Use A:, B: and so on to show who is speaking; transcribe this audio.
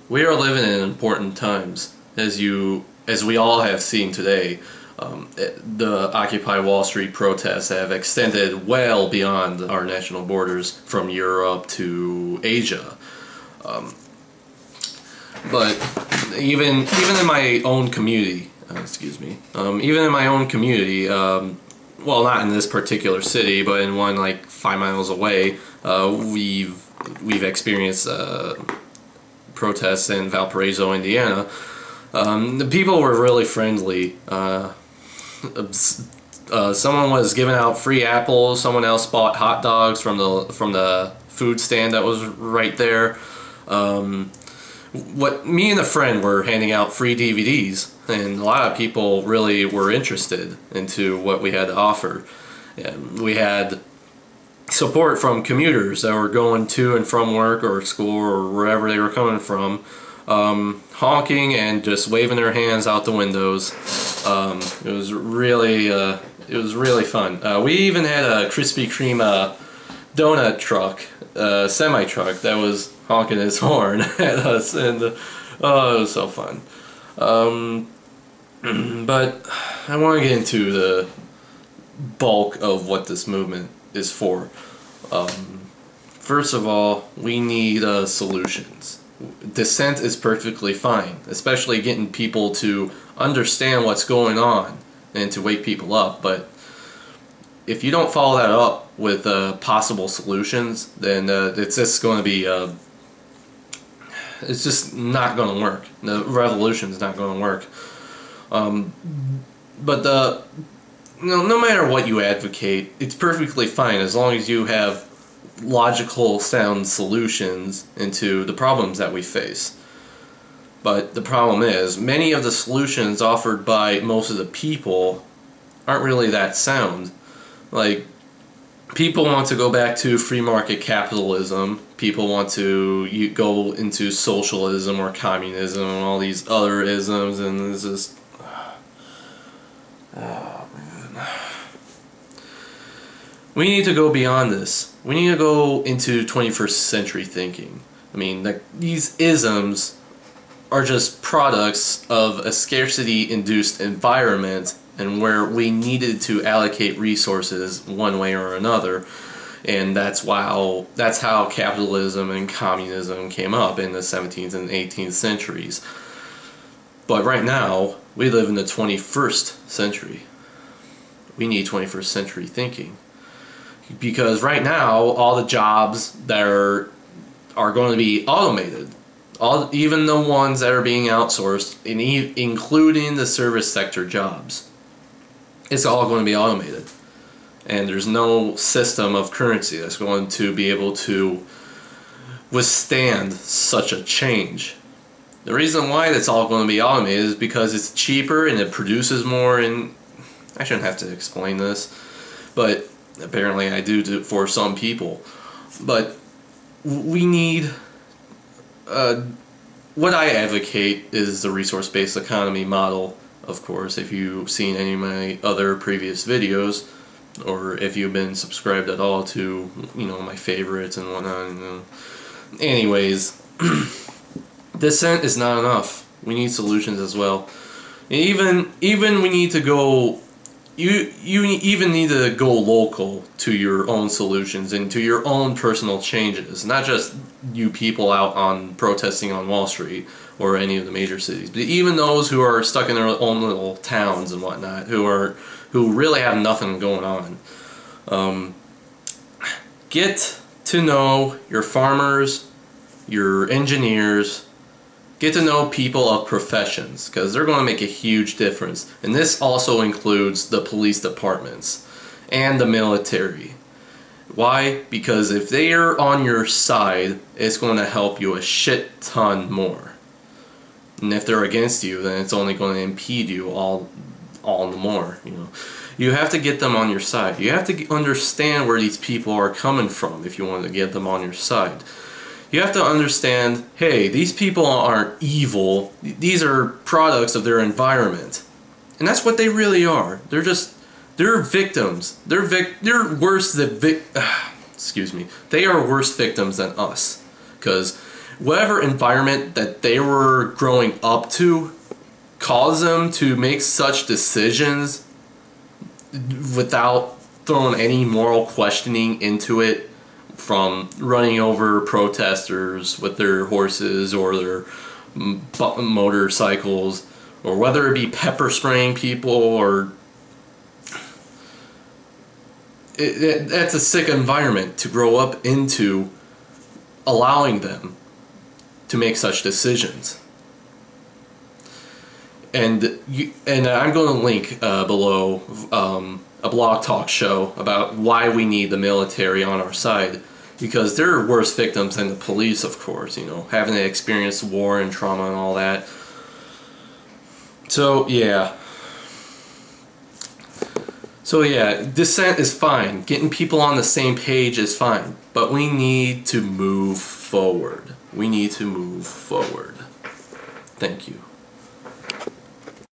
A: We are living in important times, as we all have seen today. The Occupy Wall Street protests have extended well beyond our national borders, from Europe to Asia. But even in my own community, even in my own community, well, not in this particular city, but in one like 5 miles away, we've experienced protests in Valparaiso, Indiana. The people were really friendly. Someone was giving out free apples. Someone else bought hot dogs from the food stand that was right there. Me and a friend were handing out free DVDs, and a lot of people really were interested into what we had to offer. And we had support from commuters that were going to and from work or school or wherever they were coming from, honking and just waving their hands out the windows. It was really fun. We even had a Krispy Kreme donut truck, semi truck, that was honking his horn at us, and oh, it was so fun. But I want to get into the bulk of what this movement is for. First of all, we need solutions. Dissent is perfectly fine, especially getting people to understand what's going on and to wake people up. But if you don't follow that up with possible solutions, then it's just going to be it's just not going to work. The revolution is not going to work. But no matter what you advocate, it's perfectly fine as long as you have logical, sound solutions into the problems that we face. But the problem is, many of the solutions offered by most of the people aren't really that sound. Like, people want to go back to free market capitalism. People want to go into socialism or communism and all these other isms, and it's just... oh, man. We need to go beyond this. We need to go into 21st century thinking. I mean, these isms are just products of a scarcity-induced environment, and where we needed to allocate resources one way or another, and that's how capitalism and communism came up in the 17th and 18th centuries. But right now, we live in the 21st century. We need 21st century thinking. Because right now, all the jobs that are going to be automated, even the ones that are being outsourced, including the service sector jobs, it's all going to be automated. And there's no system of currency that's going to be able to withstand such a change. The reason why it's all going to be automated is because it's cheaper and it produces more, and I shouldn't have to explain this, but apparently I do for some people. But we need... what I advocate is the resource-based economy model, of course. If you've seen any of my other previous videos, or if you've been subscribed at all to, my favorites and whatnot. Anyways, dissent is not enough. We need solutions as well. Even we need to go... You even need to go local to your own solutions and to your own personal changes. Not just you people out on protesting on Wall Street or any of the major cities, but even those who are stuck in their own little towns and whatnot, who really have nothing going on. Get to know your farmers, your engineers. Get to know people of professions, because they're going to make a huge difference. And this also includes the police departments and the military. Why? Because if they are on your side, it's going to help you a shit ton more. And if they're against you, then it's only going to impede you all the more. You have to get them on your side. You have to understand where these people are coming from if you want to get them on your side. You have to understand, hey, these people aren't evil. These are products of their environment. And that's what they really are. They're victims. They're worse than excuse me. They are worse victims than us. Because whatever environment that they were growing up to caused them to make such decisions without throwing any moral questioning into it, from running over protesters with their horses or their motorcycles, or whether it be pepper spraying people, or that's a sick environment to grow up into, allowing them to make such decisions. And I'm going to link below a blog talk show about why we need the military on our side, because they're worse victims than the police, of course, you know, having to experience war and trauma and all that. So yeah, dissent is fine, getting people on the same page is fine, but we need to move forward. We need to move forward. Thank you.